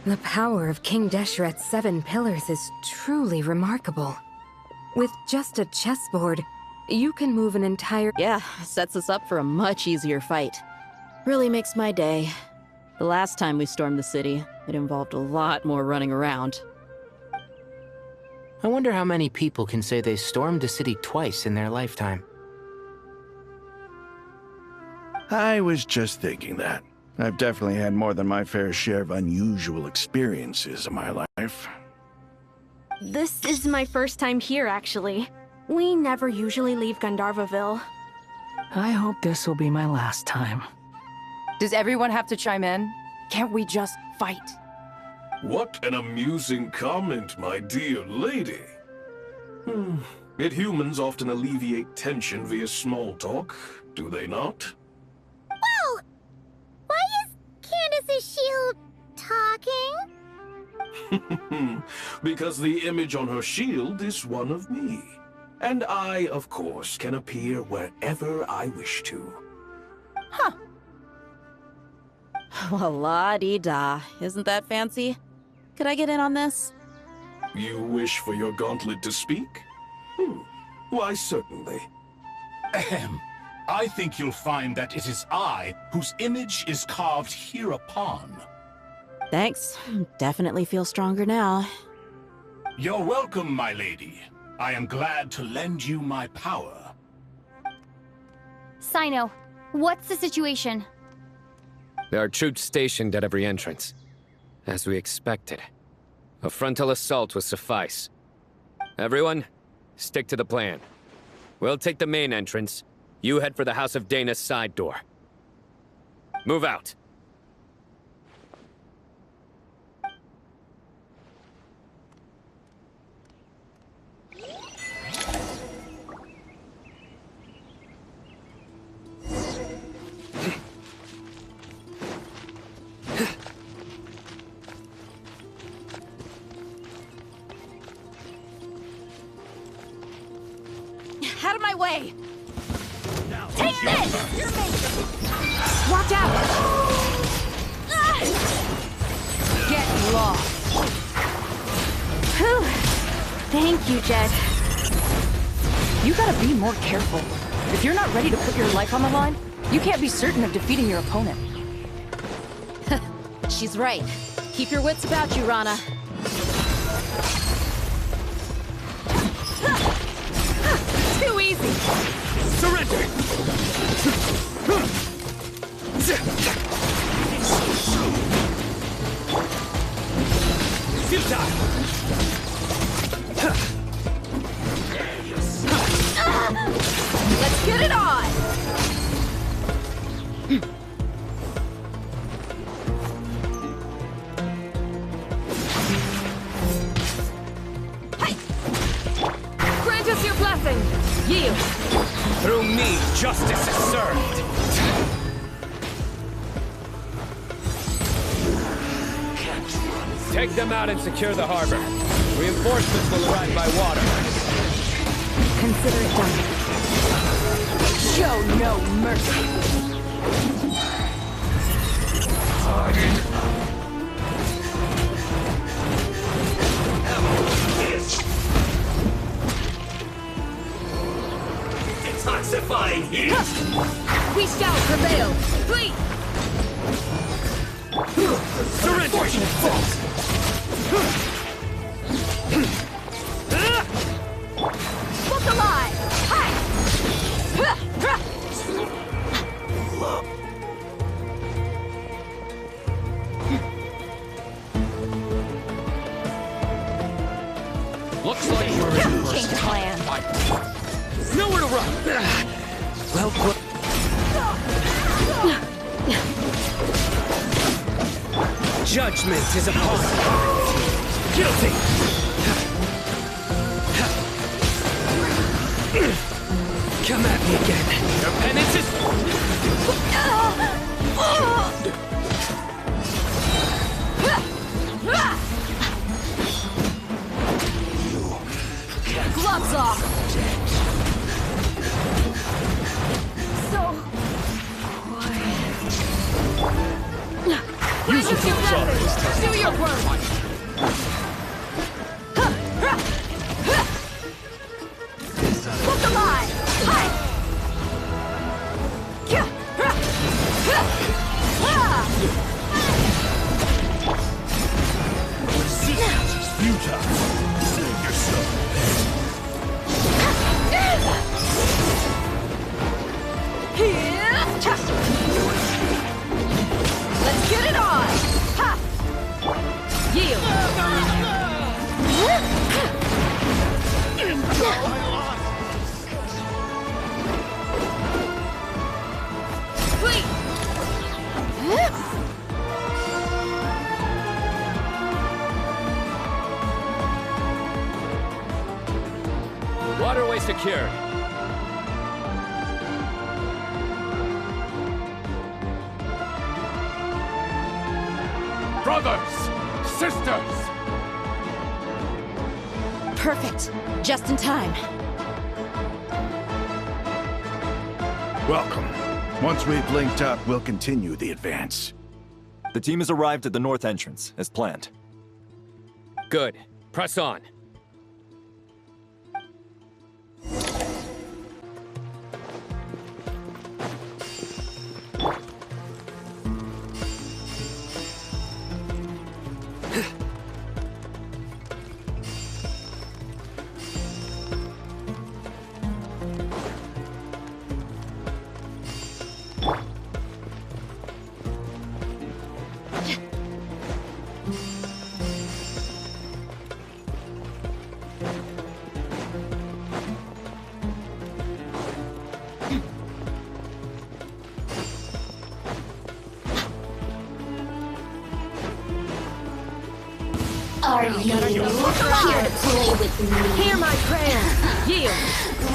The power of King Desheret's 7 pillars is truly remarkable. With just a chessboard, you can move an entire— Yeah, sets us up for a much easier fight. Really makes my day. The last time we stormed the city, it involved a lot more running around. I wonder how many people can say they stormed a city twice in their lifetime. I was just thinking that. I've definitely had more than my fair share of unusual experiences in my life. This is my first time here, actually. We never usually leave Gandharvaville. I hope this will be my last time. Does everyone have to chime in? Can't we just fight? What an amusing comment, my dear lady. Yet humans often alleviate tension via small talk, do they not? Well, why is Candace's shield talking? Because the image on her shield is one of me. And I, of course, can appear wherever I wish to. Huh. Well, la-dee-da. Isn't that fancy? Could I get in on this? You wish for your gauntlet to speak? Why, certainly. Ahem. I think you'll find that it is I whose image is carved hereupon. Thanks. Definitely feel stronger now. You're welcome, my lady. I am glad to lend you my power. Sino, what's the situation? There are troops stationed at every entrance. As we expected. A frontal assault will suffice. Everyone, stick to the plan. We'll take the main entrance. You head for the House of Dana's side door. Move out. Out of my way! Take this! Watch out! Get lost! Whew. Thank you, Jed. You gotta be more careful. If you're not ready to put your life on the line, you can't be certain of defeating your opponent. She's right. Keep your wits about you, Rana. Too easy! Surrender! Futile! Let's get it on! Grant us your blessing! Yield! Through me, justice is served! Take them out and secure the harbor. Reinforcements will arrive by water. Consider it done. Show no mercy! Detoxifying heat! We shall prevail! Flee! Surrender! Look alive! Hi! Looks like we're in Change the plan. nowhere to run! Well put. Judgment is upon us. Guilty! Come at me again. Your penance is... Gloves off! So... Use your blessings. Do your work. Look alive. Hi. Resistance is futile. Save yourself. Let's get it on! Ha! Yield! Wait! Waterway secured. Brothers! Sisters! Perfect. Just in time. Welcome. Once we've linked up, we'll continue the advance. The team has arrived at the north entrance, as planned. Good. Press on. Are you here to play with me? Hear my prayer! Yield!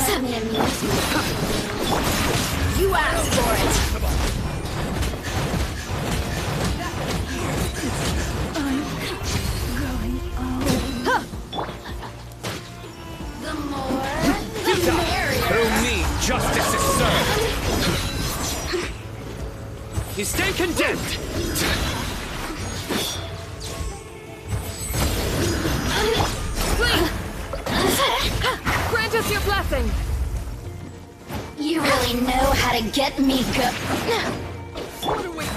Let me amuse you. You asked for it! The more, the merrier. Through me, justice is served. You stay condemned. Grant us your blessing! You really know how to get me go.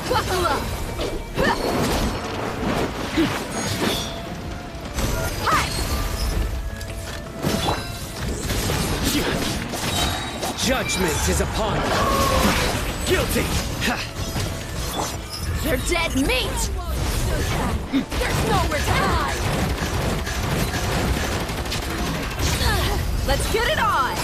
Buckle up! Judgment is upon you. Guilty. You're dead meat! There's nowhere to hide! Let's get it on!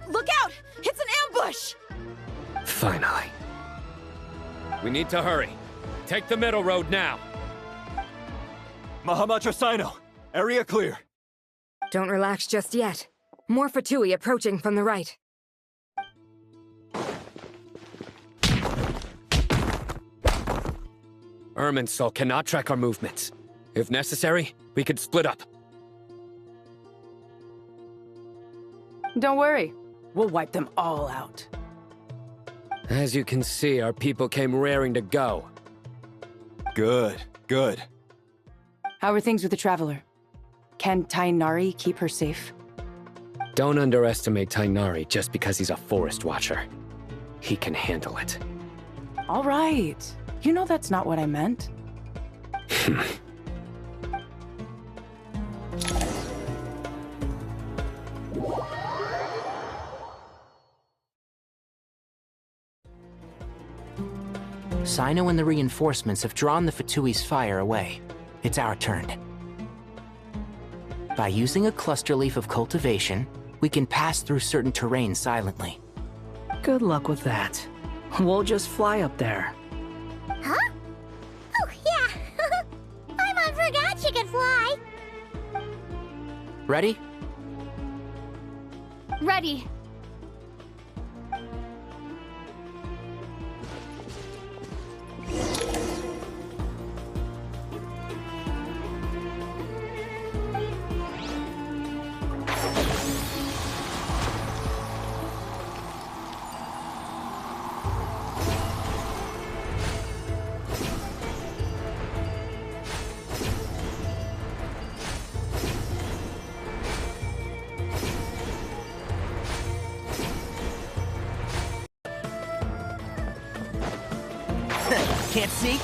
Look out! It's an ambush! Finally. We need to hurry. Take the middle road now. Mahamatra Sino, area clear. Don't relax just yet. More Fatui approaching from the right. Irmинсуля cannot track our movements. If necessary, we could split up. Don't worry. We'll wipe them all out. As you can see, our people came raring to go. Good, good. How are things with the Traveler? Can Tainari keep her safe? Don't underestimate Tainari just because he's a forest watcher. He can handle it. All right. You know that's not what I meant. Sino and the reinforcements have drawn the Fatui's fire away. It's our turn. By using a cluster leaf of cultivation, we can pass through certain terrain silently. Good luck with that. We'll just fly up there. Huh? Oh, yeah. Paimon forgot she could fly. Ready? Ready. Can't see?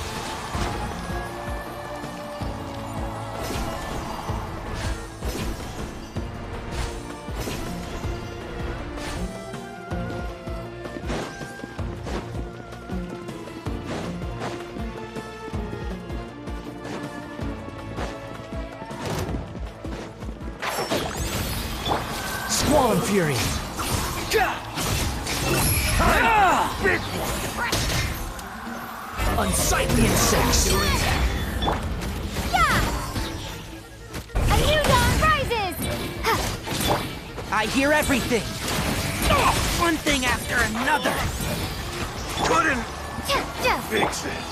Squall Fury! Big one! Unsightly insects! Yeah! A new dawn rises! I hear everything! One thing after another! Couldn't fix it.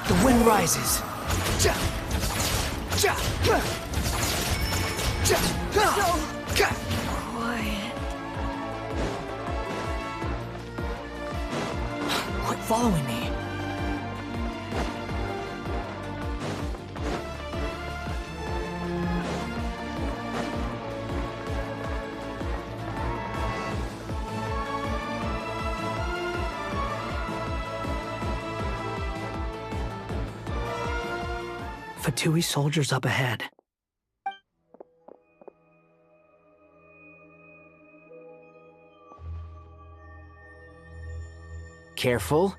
The wind rises! Quit following me. Fatui soldiers up ahead. Careful.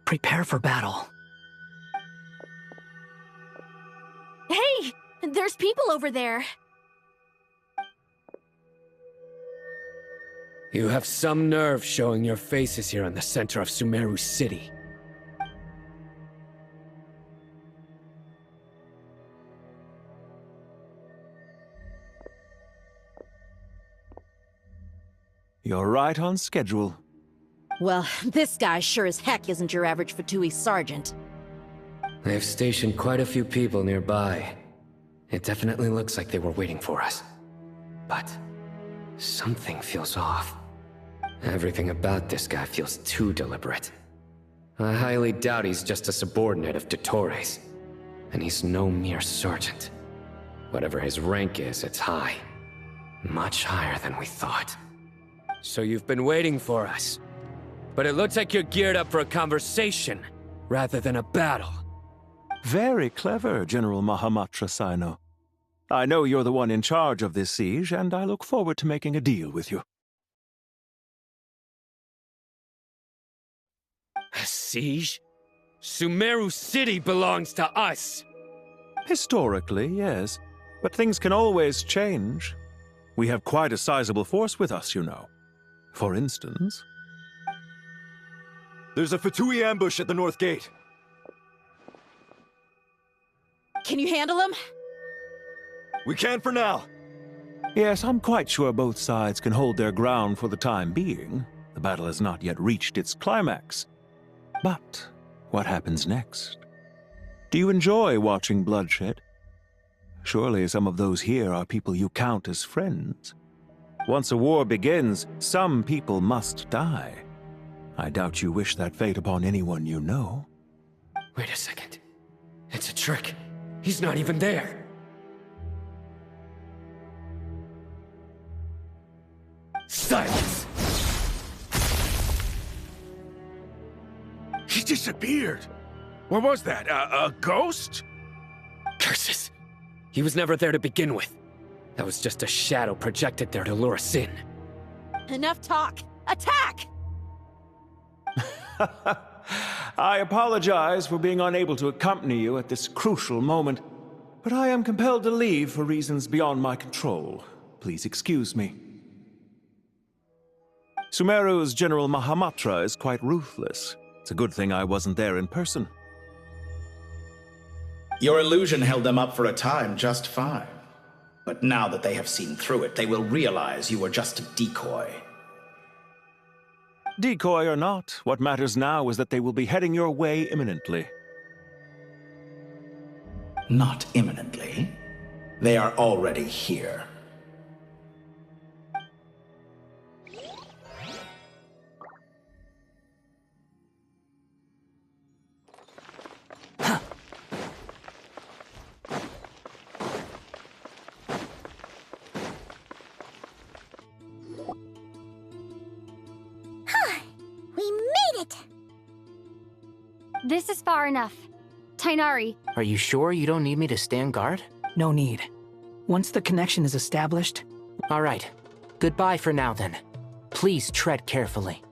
Prepare for battle. Hey! There's people over there. You have some nerve showing your faces here in the center of Sumeru City. You're right on schedule. Well, this guy sure as heck isn't your average Fatui sergeant. They've stationed quite a few people nearby. It definitely looks like they were waiting for us. But something feels off. Everything about this guy feels too deliberate. I highly doubt he's just a subordinate of Dottore's. And he's no mere sergeant. Whatever his rank is, it's high. Much higher than we thought. So you've been waiting for us. But it looks like you're geared up for a conversation, rather than a battle. Very clever, General Mahamatra Sino. I know you're the one in charge of this siege, and I look forward to making a deal with you. A siege? Sumeru City belongs to us! Historically, yes. But things can always change. We have quite a sizable force with us, you know. For instance... There's a Fatui ambush at the north gate. Can you handle him? We can for now. Yes, I'm quite sure both sides can hold their ground for the time being. The battle has not yet reached its climax. But what happens next? Do you enjoy watching bloodshed? Surely some of those here are people you count as friends. Once a war begins, some people must die. I doubt you wish that fate upon anyone you know. Wait a second. It's a trick. He's not even there. Silence! He disappeared. What was that? A ghost? Curses! He was never there to begin with. That was just a shadow projected there to lure us in. Enough talk! Attack! I apologize for being unable to accompany you at this crucial moment, but I am compelled to leave for reasons beyond my control. Please excuse me. Sumeru's General Mahamatra is quite ruthless. It's a good thing I wasn't there in person. Your illusion held them up for a time just fine. But now that they have seen through it, they will realize you were just a decoy. Decoy or not, what matters now is that they will be heading your way imminently. Not imminently. They are already here. This is far enough. Tighnari. Are you sure you don't need me to stand guard? No need. Once the connection is established... All right. Goodbye for now, then. Please tread carefully.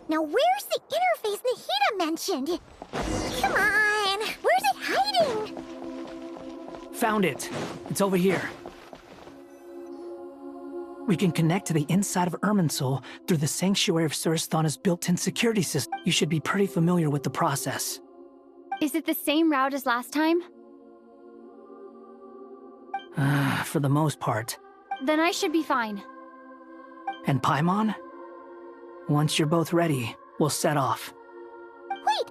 Now where's the interface Nahida mentioned? Come on! Where's it hiding? Found it. It's over here. We can connect to the inside of Irminsul through the Sanctuary of Surasthana's built-in security system. You should be pretty familiar with the process. Is it the same route as last time? For the most part. Then I should be fine. And Paimon? Once you're both ready, we'll set off. Wait!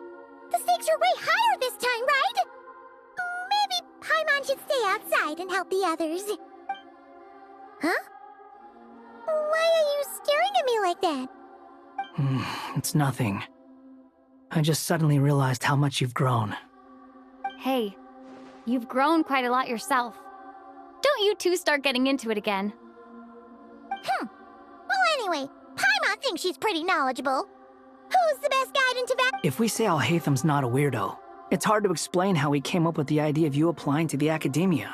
The stakes are way higher this time, right? Maybe Paimon should stay outside and help the others. Huh? Why are you staring at me like that? It's nothing. I just suddenly realized how much you've grown. Hey, you've grown quite a lot yourself. Don't you two start getting into it again. Well, anyway, Paimon thinks she's pretty knowledgeable. Who's the best guide into that? If we say Alhaitham's not a weirdo, it's hard to explain how he came up with the idea of you applying to the academia.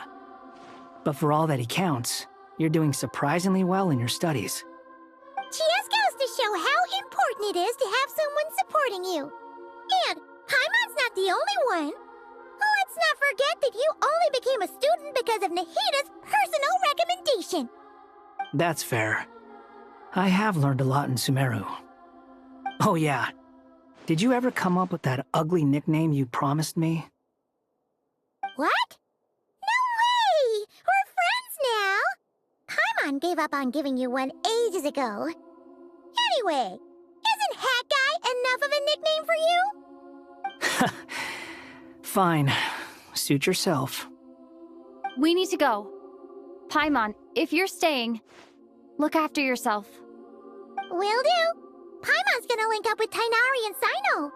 But for all that he counts, you're doing surprisingly well in your studies. Just goes to show how important it is to have someone supporting you. And Paimon's not the only one. Let's not forget that you only became a student because of Nahida's personal recommendation. That's fair. I have learned a lot in Sumeru. Oh yeah. Did you ever come up with that ugly nickname you promised me? What? No way! We're friends now! Paimon gave up on giving you one ages ago. Anyway, isn't Hat Guy enough of a nickname for you? Fine. Suit yourself. We need to go. Paimon, if you're staying, look after yourself. Will do. Paimon's gonna link up with Tighnari and Sino.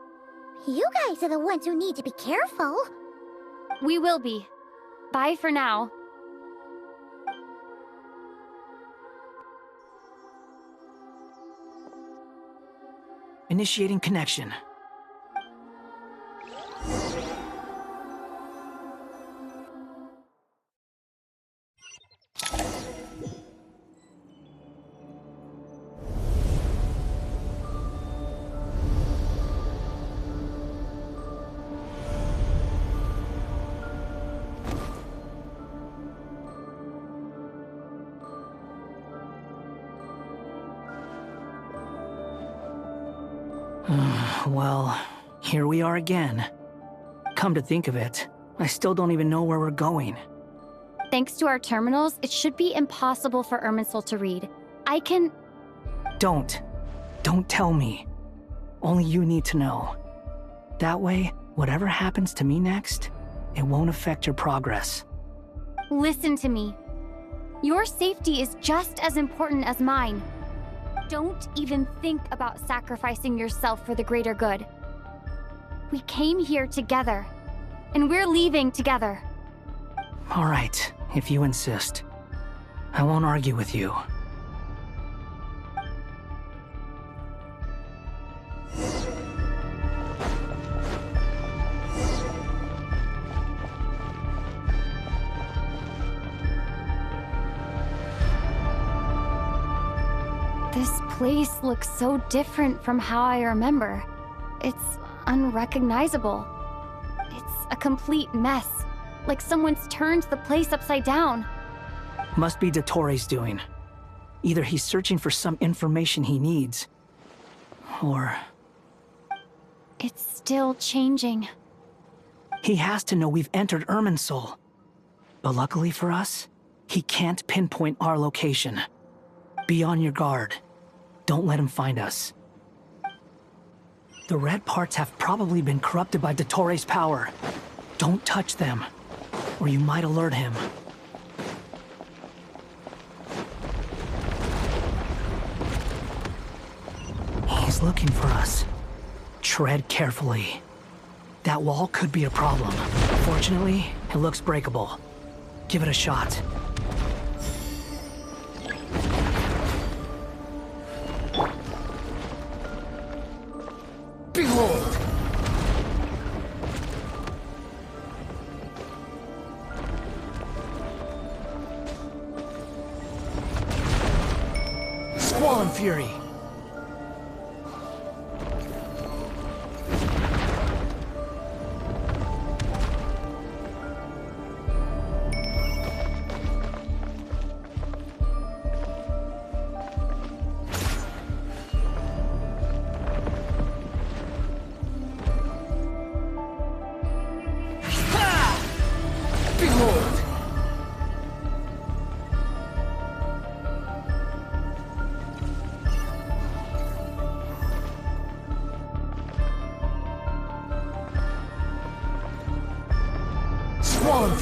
You guys are the ones who need to be careful. We will be. Bye for now. Initiating connection. Well, here we are again. Come to think of it, I still don't even know where we're going. Thanks to our terminals, it should be impossible for Irminsul to read. I can... Don't tell me. Only you need to know. That way, whatever happens to me next, it won't affect your progress. Listen to me. Your safety is just as important as mine. Don't even think about sacrificing yourself for the greater good. We came here together, and we're leaving together. All right, if you insist. I won't argue with you. This place looks so different from how I remember. It's unrecognizable. It's a complete mess. Like someone's turned the place upside down. Must be Dottore's doing. Either he's searching for some information he needs, or... It's still changing. He has to know we've entered Irminsul. But luckily for us, he can't pinpoint our location. Be on your guard. Don't let him find us. The red parts have probably been corrupted by Dottore's power. Don't touch them, or you might alert him. He's looking for us. Tread carefully. That wall could be a problem. Fortunately, it looks breakable. Give it a shot. Behold! Squall Fury!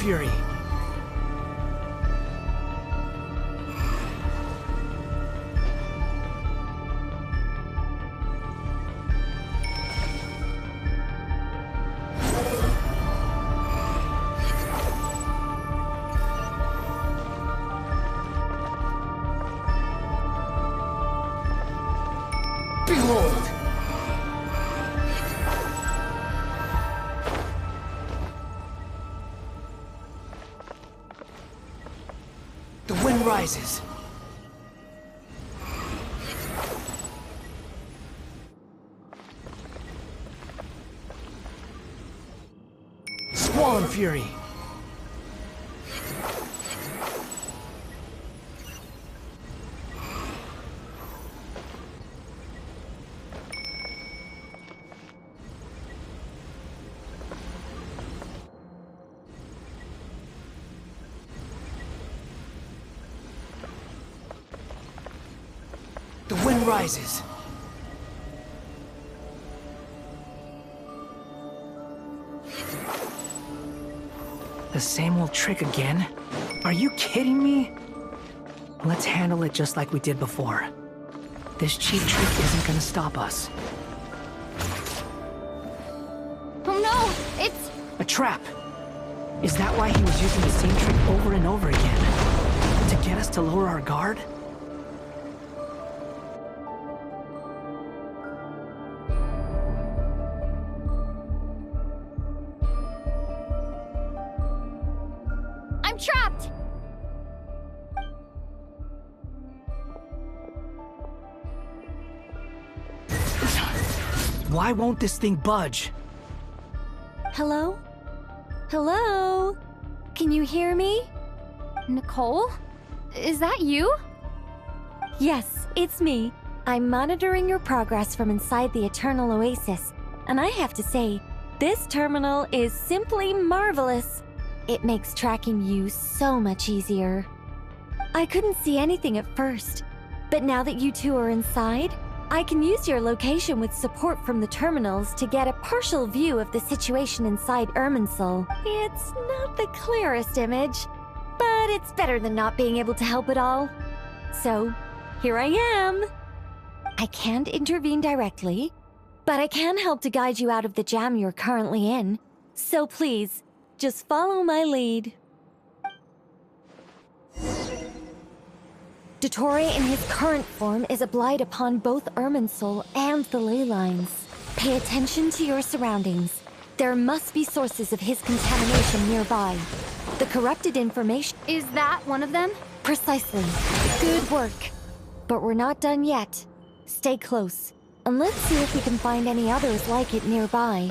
Fury. Behold! The wind rises. Squall Fury. The wind rises. The same old trick again? Are you kidding me? Let's handle it just like we did before. This cheap trick isn't gonna stop us. Oh no! It's... a trap! Is that why he was using the same trick over and over again? To get us to lower our guard? I'm trapped! Why won't this thing budge? Hello? Hello? Can you hear me? Nicole? Is that you? Yes, it's me. I'm monitoring your progress from inside the Eternal Oasis, and I have to say, this terminal is simply marvelous. It makes tracking you so much easier. I couldn't see anything at first, but now that you two are inside, I can use your location with support from the terminals to get a partial view of the situation inside Irminsul. It's not the clearest image, but it's better than not being able to help at all. So, here I am. I can't intervene directly, but I can help to guide you out of the jam you're currently in. So please, just follow my lead. Dottore in his current form is a blight upon both Irminsul and the ley lines. Pay attention to your surroundings. There must be sources of his contamination nearby. The corrupted information... Is that one of them? Precisely. Good work. But we're not done yet. Stay close. And let's see if we can find any others like it nearby.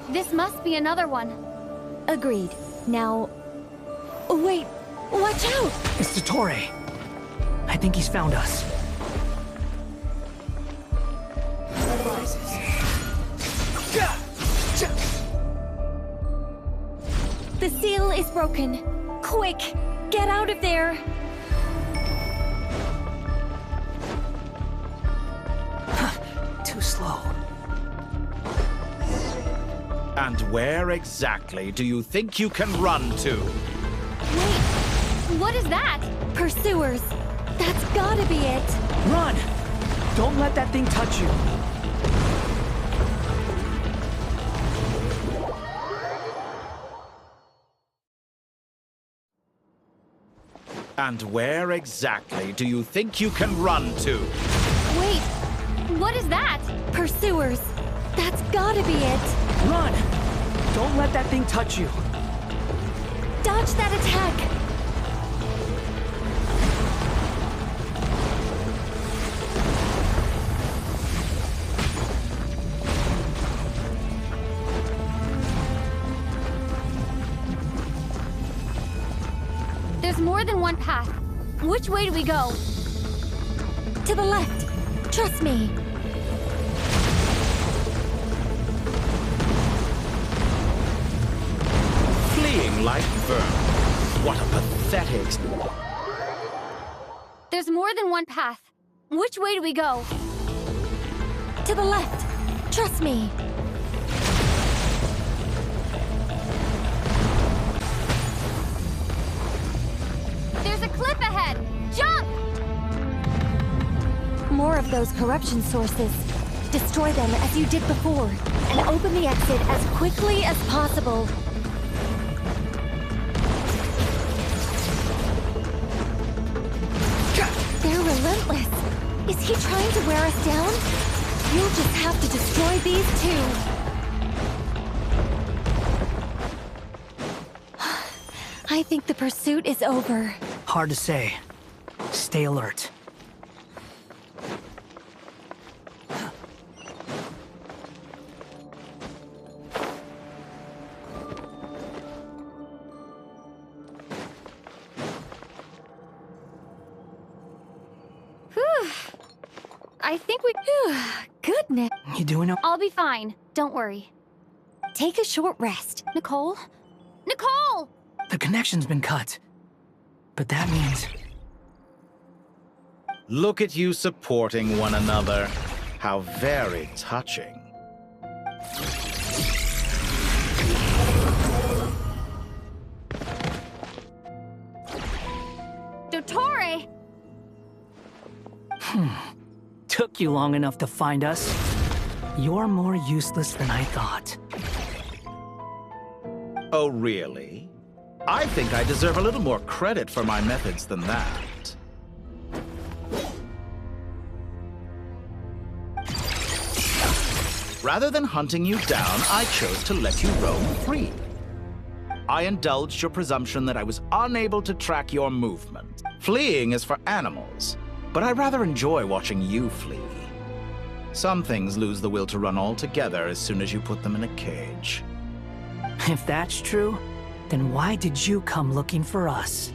This must be another one. Agreed. Now... Wait! Watch out! It's Dottore. I think he's found us. The seal is broken. Quick! Get out of there! Too slow. And where exactly do you think you can run to? Wait! What is that? Pursuers! That's gotta be it! Run! Don't let that thing touch you! And where exactly do you think you can run to? Wait! What is that? Pursuers! That's gotta be it! Run! Don't let that thing touch you! Dodge that attack! There's more than one path. Which way do we go? To the left. Trust me. Fleeing like vermin. What a pathetic... There's more than one path. Which way do we go? To the left. Trust me. There's a cliff ahead! Jump! More of those corruption sources. Destroy them as you did before, and open the exit as quickly as possible. They're relentless. Is he trying to wear us down? You'll just have to destroy these two. I think the pursuit is over. Hard to say. Stay alert. I think we... Goodness. You doing okay? I'll be fine. Don't worry. Take a short rest. Nicole? Nicole! The connection's been cut. But that means... Look at you supporting one another. How very touching. Dottore! Took you long enough to find us. You're more useless than I thought. Oh, really? I think I deserve a little more credit for my methods than that. Rather than hunting you down, I chose to let you roam free. I indulged your presumption that I was unable to track your movement. Fleeing is for animals, but I rather enjoy watching you flee. Some things lose the will to run altogether as soon as you put them in a cage. If that's true, then why did you come looking for us?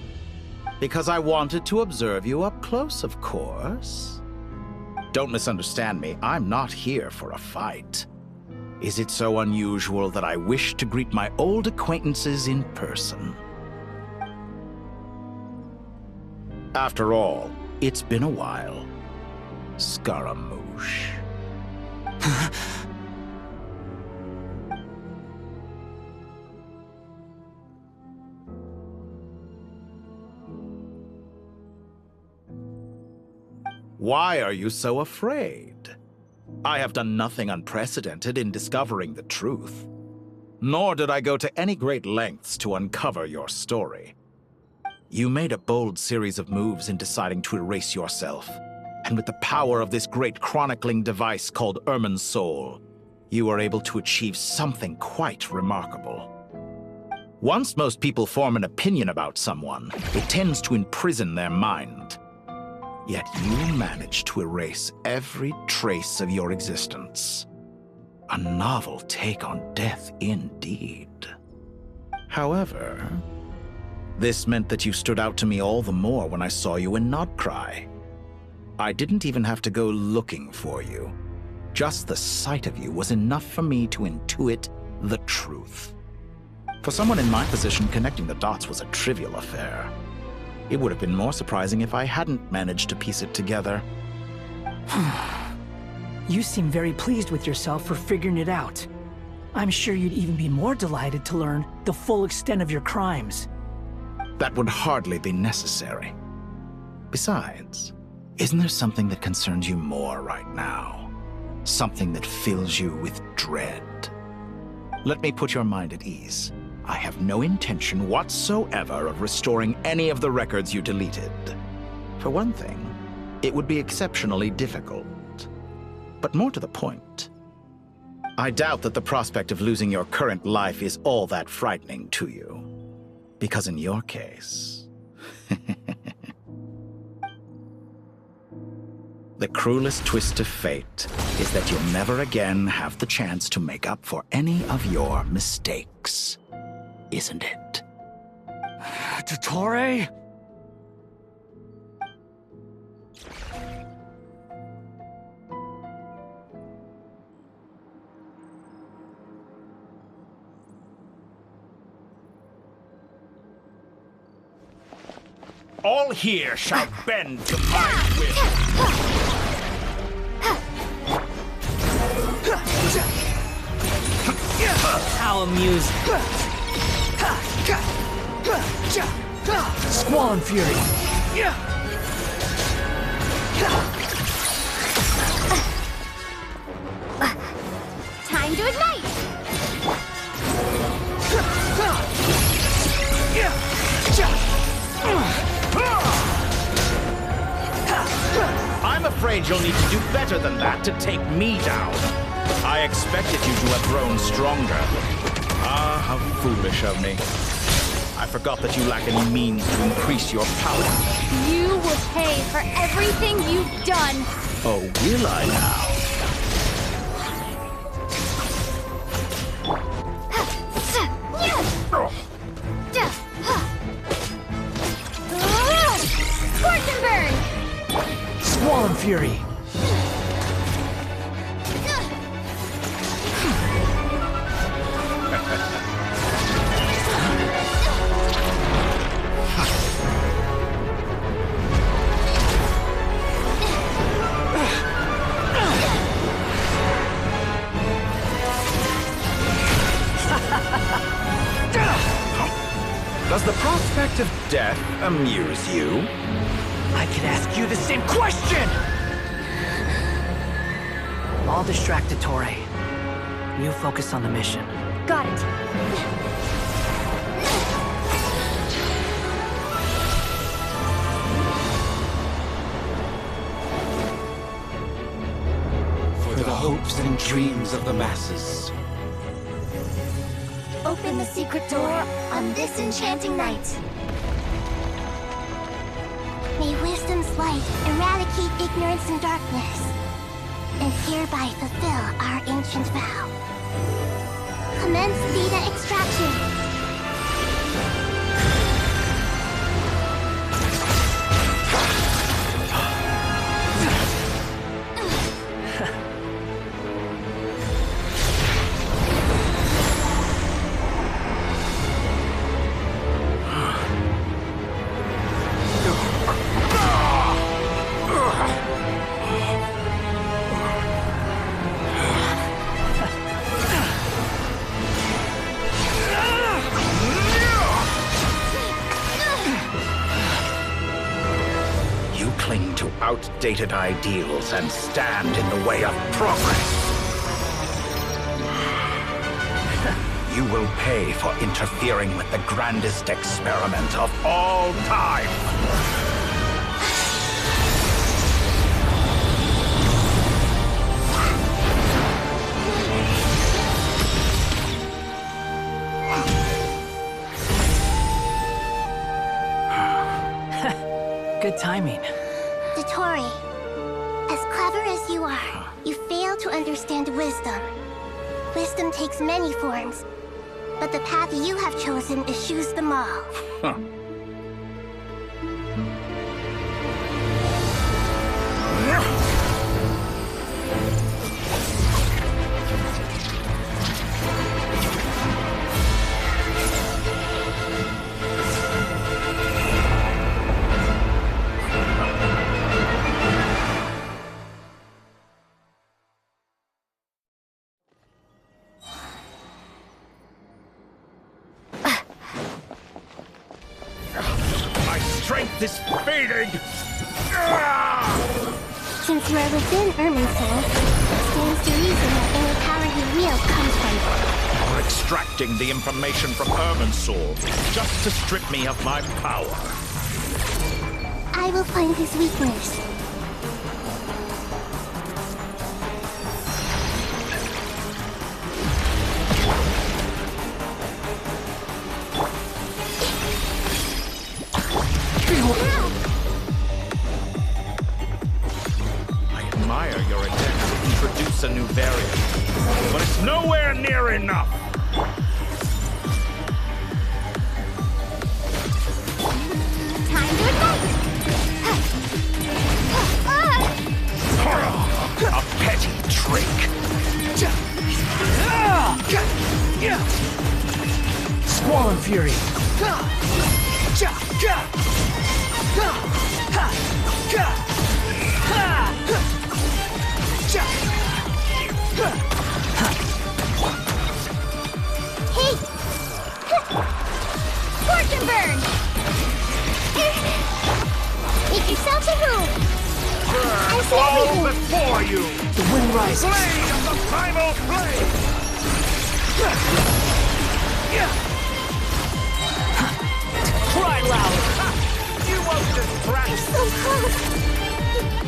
Because I wanted to observe you up close, of course. Don't misunderstand me, I'm not here for a fight. Is it so unusual that I wish to greet my old acquaintances in person? After all, it's been a while. Scaramouche. Why are you so afraid? I have done nothing unprecedented in discovering the truth. Nor did I go to any great lengths to uncover your story. You made a bold series of moves in deciding to erase yourself. And with the power of this great chronicling device called Irmинсуля, you were able to achieve something quite remarkable. Once most people form an opinion about someone, it tends to imprison their mind. Yet you managed to erase every trace of your existence. A novel take on death indeed. However, this meant that you stood out to me all the more when I saw you in Nodcry. I didn't even have to go looking for you. Just the sight of you was enough for me to intuit the truth. For someone in my position, connecting the dots was a trivial affair. It would have been more surprising if I hadn't managed to piece it together. You seem very pleased with yourself for figuring it out. I'm sure you'd even be more delighted to learn the full extent of your crimes. That would hardly be necessary. Besides, isn't there something that concerns you more right now? Something that fills you with dread? Let me put your mind at ease. I have no intention whatsoever of restoring any of the records you deleted. For one thing, it would be exceptionally difficult. But more to the point, I doubt that the prospect of losing your current life is all that frightening to you. Because in your case, the cruelest twist of fate is that you'll never again have the chance to make up for any of your mistakes. Isn't it? Dottore? All here shall bend to my will. How amusing. Squall and Fury. Time to ignite! I'm afraid you'll need to do better than that to take me down. I expected you to have grown stronger. Ah, how foolish of me. I forgot that you lack any means to increase your power. You will pay for everything you've done. Oh, will I now? Scorch and burn! Squall and Fury. Does the prospect of death amuse you? I could ask you the same question! I'll distract Dottore. You focus on the mission. Got it. For the hopes and dreams of the masses. Open the secret door on this enchanting night. May wisdom's light eradicate ignorance and darkness, and hereby fulfill our ancient vow. Commence data extraction. outdated ideals and stand in the way of progress. You will pay for interfering with the grandest experiment of all time. Good timing. Дотторе, as clever as you are, you fail to understand wisdom. Wisdom takes many forms, but the path you have chosen eschews them all. Strength is fading! Since we're within Irmинсуля, it stands to reason that any power you wield comes from it. You're extracting the information from Irmинсуля just to strip me of my power. I will find his weakness. I admire your attempt to introduce a new variant, but it's nowhere near enough. Time to ignite! A petty trick. Squall and Fury. Hey! Scorch and burn! Make yourself at home! Burn all before you! The wind rises. Blade of the primal flame! Cry loud! You won't distract me! So close!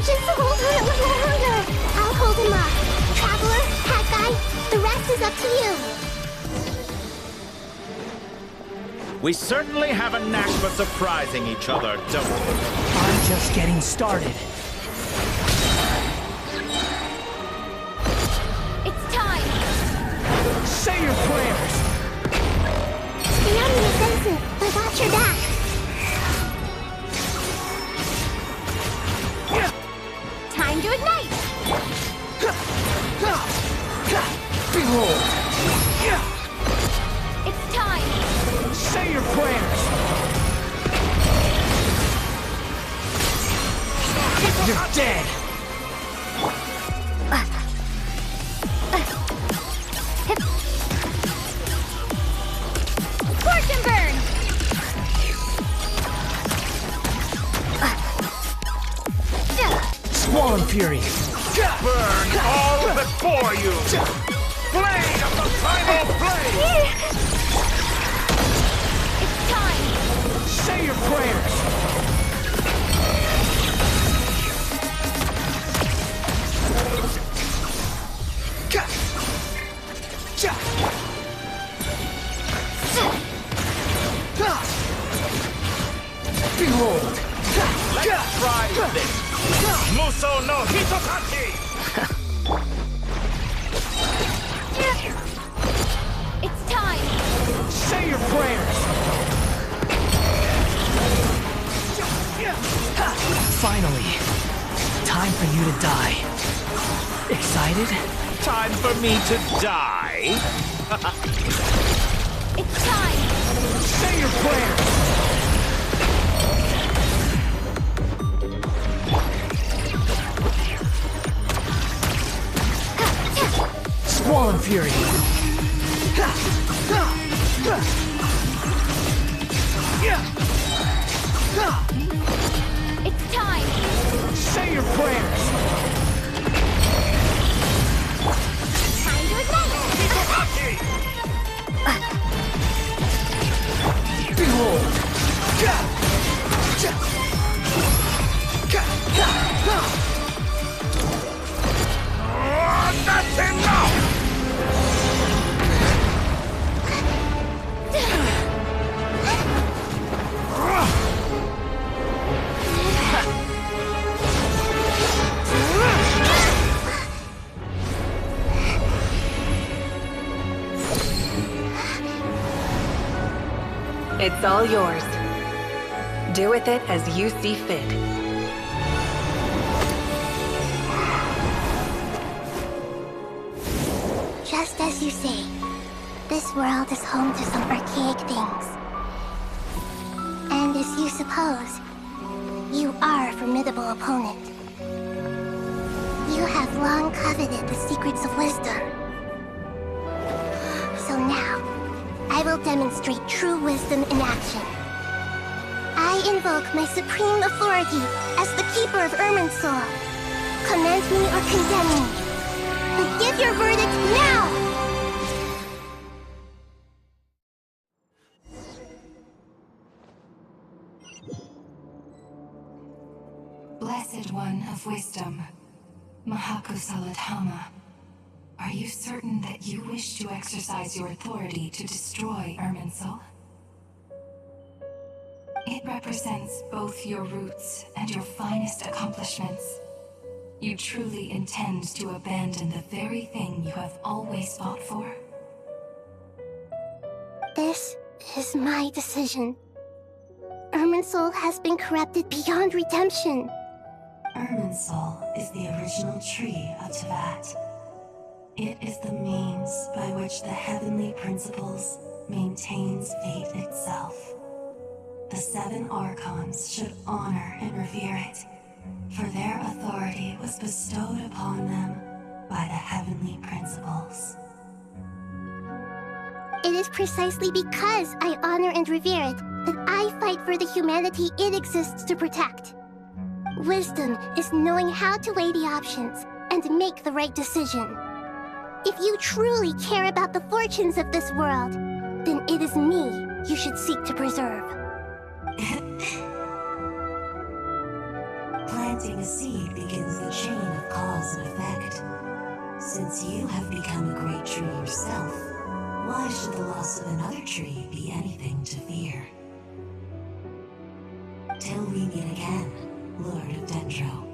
Just hold on a little longer! I'll hold him off. Traveler, Hat Guy, the rest is up to you. We certainly have a knack for surprising each other, don't we? I'm just getting started. It's time! Say your prayers! Stay on the offensive. I got your back. Time to ignite! Behold! It's time! Say your prayers! You're dead! Scorch and burn! Squall and Fury! Burn all before you! Blade of the primal flame! It's time! Say your prayers! Behold! Let's try this! Muso no Hitokachi! It's time! Say your prayers! Finally, time for you to die. Excited? Time for me to die? It's time! Say your prayers! Squall and Fury! It's time! Say your prayers! Behold! That's enough! It's all yours. Do with it as you see fit. Just as you say, this world is home to some archaic things. And as you suppose, you are a formidable opponent. You have long coveted the secrets of wisdom. So now, I will demonstrate true wisdom in action. I invoke my supreme authority as the keeper of Irmинсуля. Command me or condemn me. Give your verdict now! Blessed One of Wisdom, Mahakusaladhama, are you certain that you wish to exercise your authority to destroy Irminsul? It represents both your roots and your finest accomplishments. You truly intend to abandon the very thing you have always fought for? This is my decision. Irminsul has been corrupted beyond redemption. Irminsul is the original tree of Teyvat. It is the means by which the heavenly principles maintains fate itself. The 7 Archons should honor and revere it, for their authority was bestowed upon them by the heavenly principles. It is precisely because I honor and revere it that I fight for the humanity it exists to protect. Wisdom is knowing how to weigh the options and make the right decision. If you truly care about the fortunes of this world, then it is me you should seek to preserve. Planting a seed begins the chain of cause and effect. Since you have become a great tree yourself, why should the loss of another tree be anything to fear? Till we meet again, Lord of Dendro.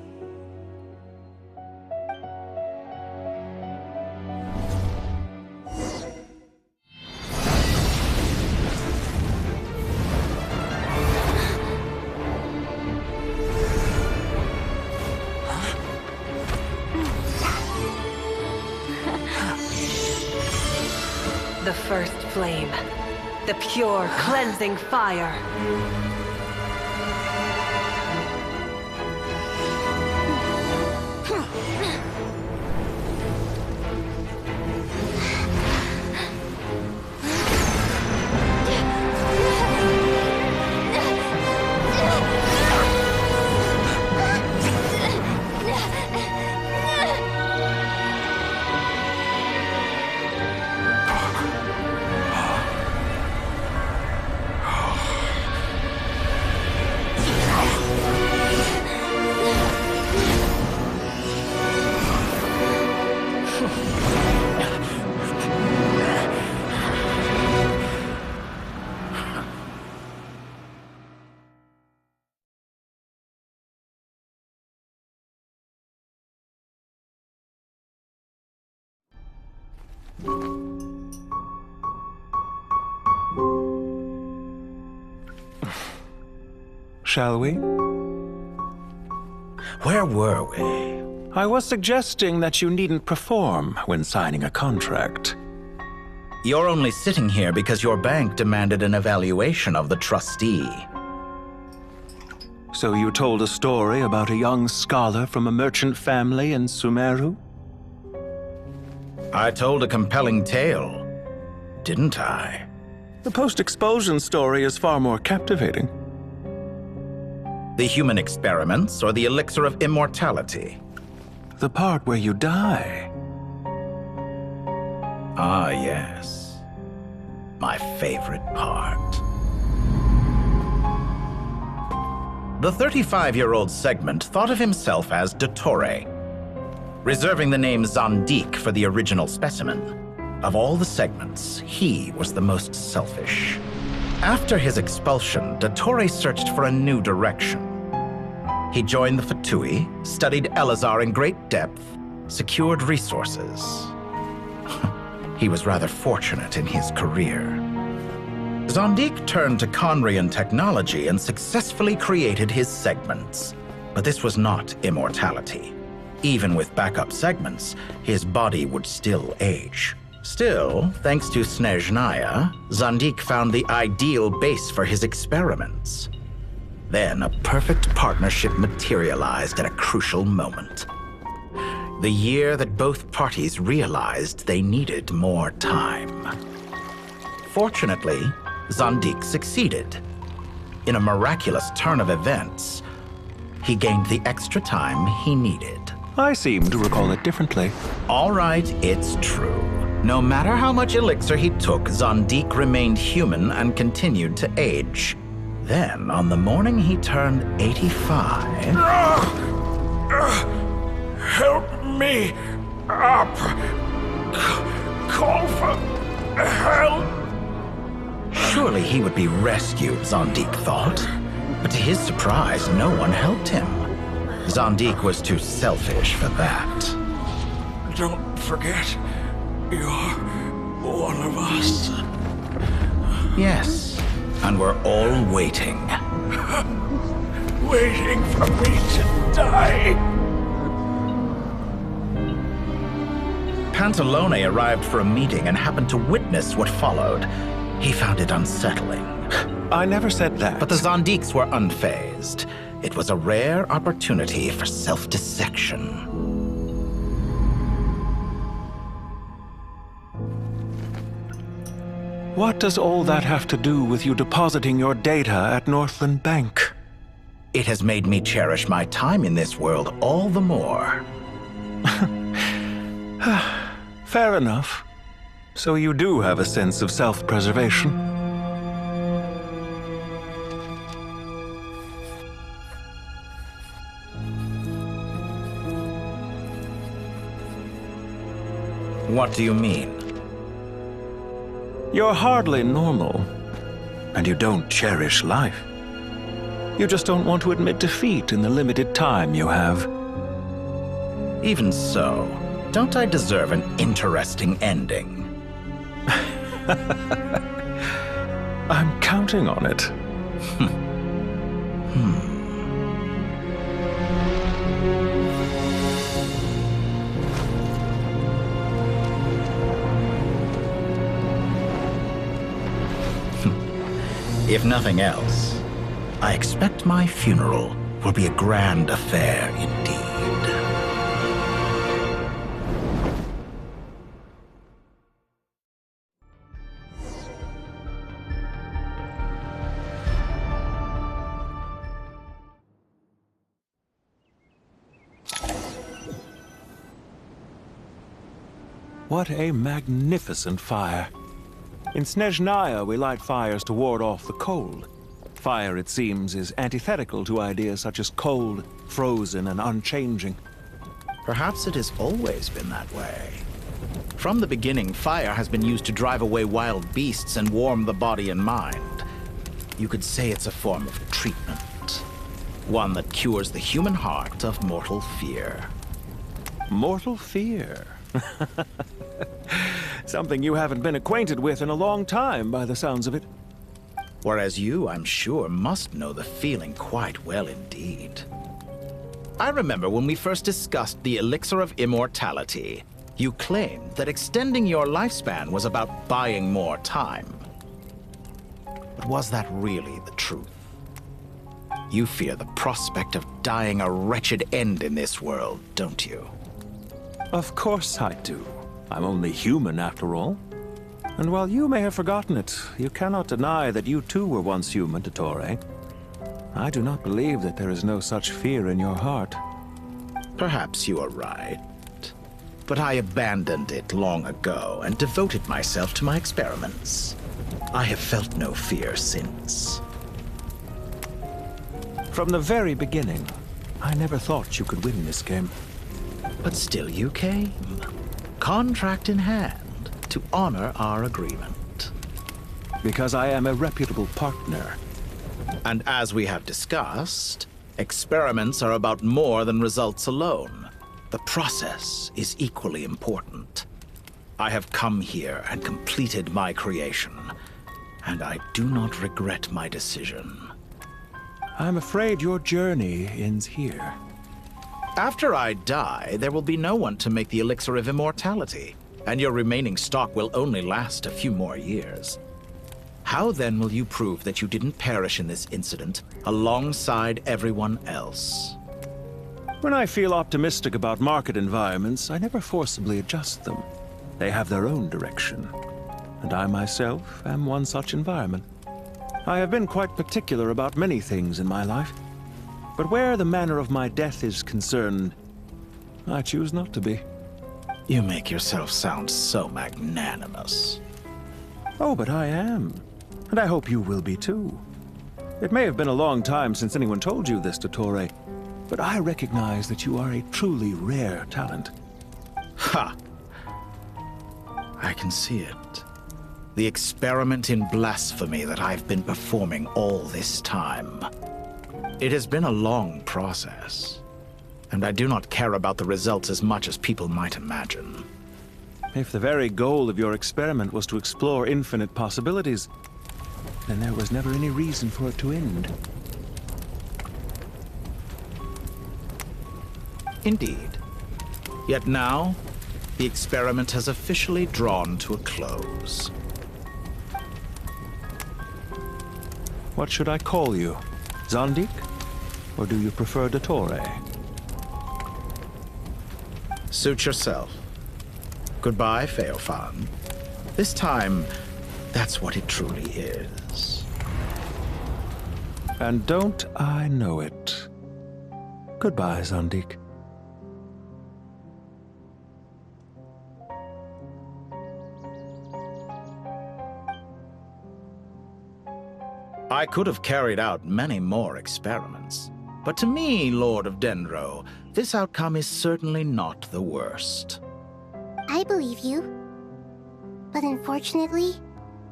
The first flame. The pure, cleansing fire. Shall we? Where were we? I was suggesting that you needn't perform when signing a contract. You're only sitting here because your bank demanded an evaluation of the trustee. So you told a story about a young scholar from a merchant family in Sumeru? I told a compelling tale, didn't I? The post-expulsion story is far more captivating. The human experiments or the elixir of immortality? The part where you die. Ah, yes. My favorite part. The 35-year-old Segment thought of himself as Дотторе, reserving the name Zondik for the original specimen. Of all the Segments, he was the most selfish. After his expulsion, Дотторе searched for a new direction. He joined the Fatui, studied Elazar in great depth, secured resources. He was rather fortunate in his career. Zondik turned to Conrian technology and successfully created his segments. But this was not immortality. Even with backup segments, his body would still age. Still, thanks to Snezhnaya, Zondik found the ideal base for his experiments. Then a perfect partnership materialized at a crucial moment. The year that both parties realized they needed more time. Fortunately, Zondik succeeded. In a miraculous turn of events, he gained the extra time he needed. I seem to recall it differently. All right, it's true. No matter how much elixir he took, Zondik remained human and continued to age. Then, on the morning he turned 85... Help me up! Call for help! Surely he would be rescued, Zondik thought. But to his surprise, no one helped him. Zondik was too selfish for that. Don't forget, you're one of us. Yes, and we're all waiting. Waiting for me to die. Pantalone arrived for a meeting and happened to witness what followed. He found it unsettling. I never said that. But the Zondiks were unfazed. It was a rare opportunity for self-dissection. What does all that have to do with you depositing your data at Northland Bank? It has made me cherish my time in this world all the more. Fair enough. So you do have a sense of self-preservation. What do you mean? You're hardly normal, and you don't cherish life. You just don't want to admit defeat in the limited time you have. Even so, don't I deserve an interesting ending? I'm counting on it. If nothing else, I expect my funeral will be a grand affair indeed. What a magnificent fire. In Snezhnaya, we light fires to ward off the cold. Fire, it seems, is antithetical to ideas such as cold, frozen, and unchanging. Perhaps it has always been that way. From the beginning, fire has been used to drive away wild beasts and warm the body and mind. You could say it's a form of treatment. One that cures the human heart of mortal fear. Mortal fear? Something you haven't been acquainted with in a long time, by the sounds of it. Whereas you, I'm sure, must know the feeling quite well indeed. I remember when we first discussed the elixir of immortality, you claimed that extending your lifespan was about buying more time. But was that really the truth? You fear the prospect of dying a wretched end in this world, don't you? Of course I do. I'm only human, after all. And while you may have forgotten it, you cannot deny that you too were once human, Дотторе. I do not believe that there is no such fear in your heart. Perhaps you are right. But I abandoned it long ago and devoted myself to my experiments. I have felt no fear since. From the very beginning, I never thought you could win this game. But still you came. Contract in hand, to honor our agreement. Because I am a reputable partner. And as we have discussed, experiments are about more than results alone. The process is equally important. I have come here and completed my creation, and I do not regret my decision. I'm afraid your journey ends here. After I die, there will be no one to make the elixir of immortality, and your remaining stock will only last a few more years. How then will you prove that you didn't perish in this incident alongside everyone else? When I feel optimistic about market environments, I never forcibly adjust them. They have their own direction, and I myself am one such environment. I have been quite particular about many things in my life, but where the manner of my death is concerned, I choose not to be. You make yourself sound so magnanimous. Oh, but I am, and I hope you will be too. It may have been a long time since anyone told you this, Dottore, but I recognize that you are a truly rare talent. Ha! I can see it. The experiment in blasphemy that I've been performing all this time. It has been a long process, and I do not care about the results as much as people might imagine. If the very goal of your experiment was to explore infinite possibilities, then there was never any reason for it to end. Indeed. Yet now, the experiment has officially drawn to a close. What should I call you? Zondik? Or do you prefer Dottore? Suit yourself. Goodbye, Feofan. This time, that's what it truly is. And don't I know it? Goodbye, Zondik. I could have carried out many more experiments, but to me, Lord of Dendro, this outcome is certainly not the worst. I believe you. But unfortunately,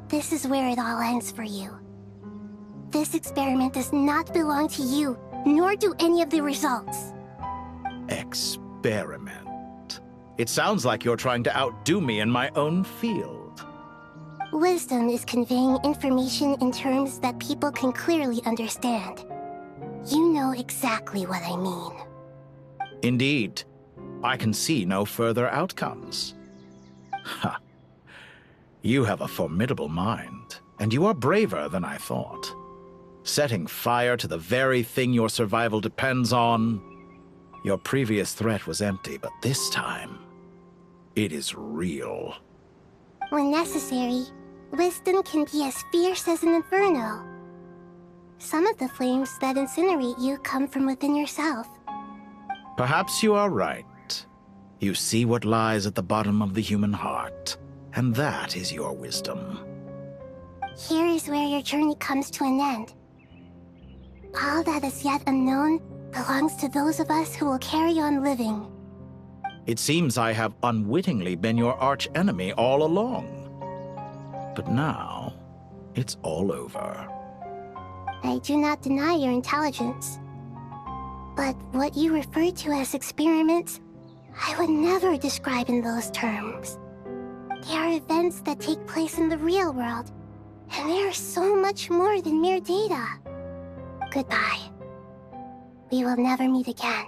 this is where it all ends for you. This experiment does not belong to you, nor do any of the results. Experiment. It sounds like you're trying to outdo me in my own field. Wisdom is conveying information in terms that people can clearly understand. You know exactly what I mean. Indeed. I can see no further outcomes. Ha. You have a formidable mind, and you are braver than I thought. Setting fire to the very thing your survival depends on. Your previous threat was empty, but this time, it is real. When necessary, wisdom can be as fierce as an inferno. Some of the flames that incinerate you come from within yourself. Perhaps you are right. You see what lies at the bottom of the human heart, and that is your wisdom. Here is where your journey comes to an end. All that is yet unknown belongs to those of us who will carry on living. It seems I have unwittingly been your arch-enemy all along. But now, it's all over. I do not deny your intelligence. But what you refer to as experiments, I would never describe in those terms. They are events that take place in the real world, and they are so much more than mere data. Goodbye. We will never meet again.